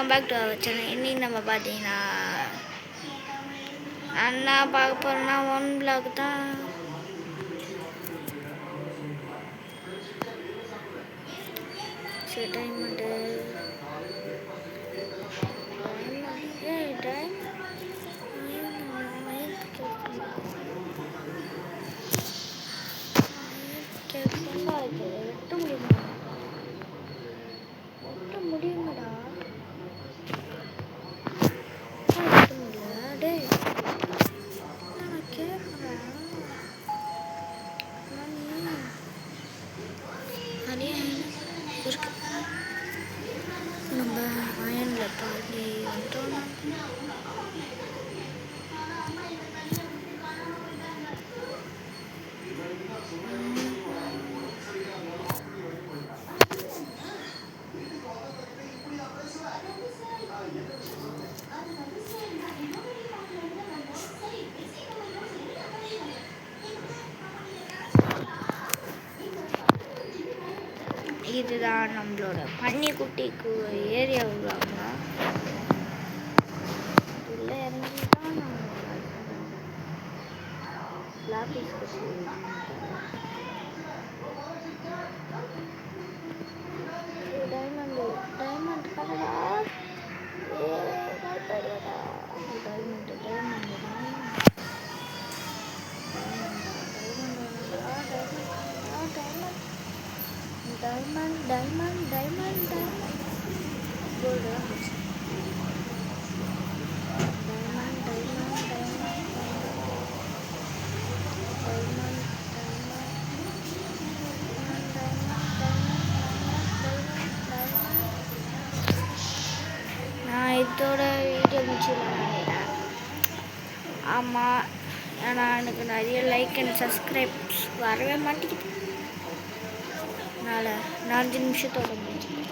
Welcome back to our channel. இன்னைக்கு நம்ம பார்த்தீங்கன்னா அண்ணா பார்க்க போகிறோன்னா ஒன் பிளாக் தான். சரி டைமண்டு வெட்ட முடியுமாடா? நம்ம அயனில் பாதி வந்துட்டோம். இதுதான் நம்மளோட பன்னிக்குட்டிக்கு ஏரியா விடுவாங்க. உள்ளே இறங்கி தான் நம்ம டைமண்டு டைமண்ட் கலரா diamond diamond diamond diamond diamond diamond gold diamond diamond diamond நான் இதோட வீடியோ முடிச்சுக்கலாம் நினைக்கிறேன். ஆமாம், ஏன்னா எனக்கு நிறைய லைக் அண்ட் சப்ஸ்கிரைப்ஸ் வரவே மாட்டேங்குது. அதனால் நான் 5 நிமிஷத்தோட முடிச்சுக்கிறேன்.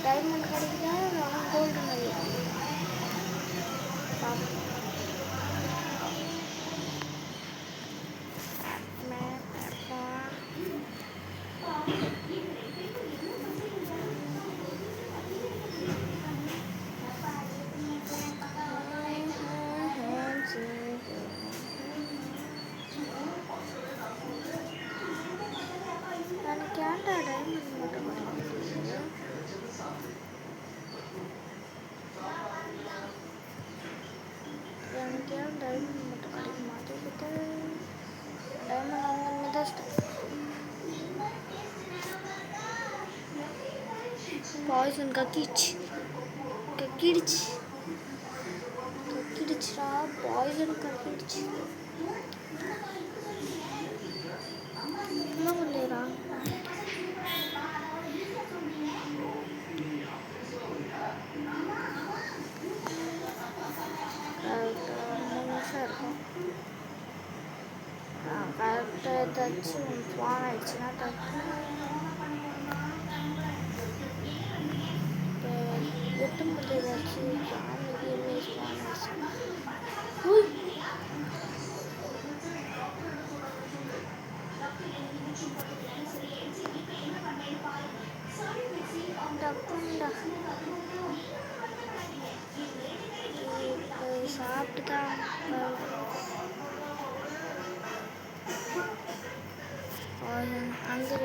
டைமண்ட் கிடைக்குதா கோல்டு எனக்கு ஏன்டா டைமண்ட் மட்டும் எனக்கு ஏன் டைமண்ட் மட்டும் கிடைக்க மாட்டேங்குது? டைமண்ட் அங்கே தான் பாய்சன் கக்கிடுச்சுடா. பாய்சன் கக்கிடுச்சு. என்ன பண்ணா இருக்கும். கரெக்டாக ஏதாச்சும் ஃபான் ஆயிடுச்சுன்னா எட்டும்போது ஏதாச்சும் ஃபான் ஆயிடுச்சு. சாப்பிட்டு தான் அங்கே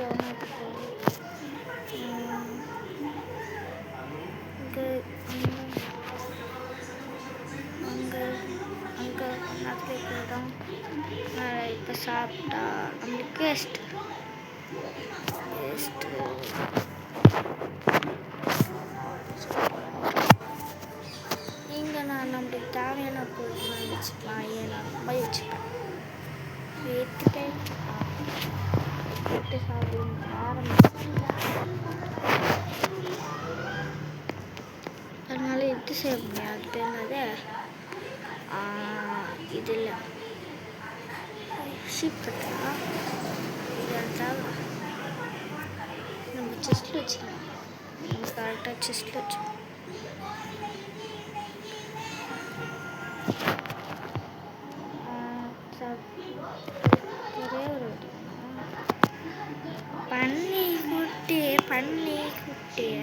போயிட்டோம். இப்போ சாப்பிட்டா நம்மளுக்கு வேஸ்ட்டு. நான் நம்மளுக்கு தேவையான பொருட்கள் வச்சுக்கலாம். நான் ரொம்ப வச்சுப்பேன். எடுத்து சாப்பிடுங்க அதனால எடுத்து செய்ய முடியாது. பேர் என்னது இதில் ஷீப் கட்டா இதான் நம்ம செஸ்ட்டில் வச்சுக்கலாம். நம்ம கரெக்டாக செஸ்ட்டில் வச்சுக்கலாம். ஃபன்னி குட்டிய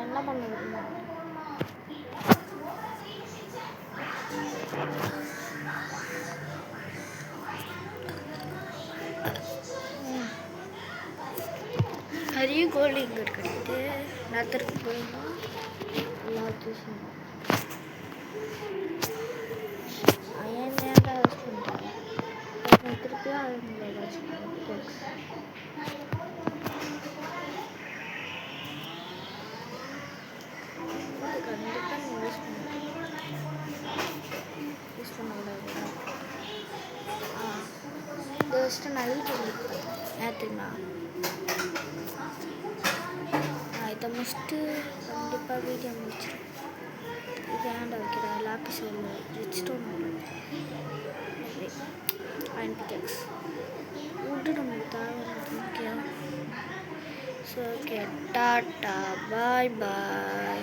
என்ன பண்ணுறது நிறைய கோல்டு இங்கே கிடைக்குது. நேரத்திற்கு போயிடணும் எல்லாத்தையும் ஏன்டா யூஸ் பண்ணுறேன் திருப்பியும் அவங்க ஏதாச்சும் கண்டிப்பாக நீ யூஸ் பண்ணக்கூடாது. ஜஸ்ட்டு நைட்டு நேற்றுங்களா இதை முடிச்சுட்டு கண்டிப்பாக வீடியோ முடிச்சிடும். இது ஏன்டா வைக்கிறேன் லாப்பி சொல்லு ரிச்ஸ்டோன் ஆன்டிகேக்ஸ் உட்டு நம்மளுக்கு தேவை முக்கியம். ஸோ ஓகே டாட்டா பாய் பாய்.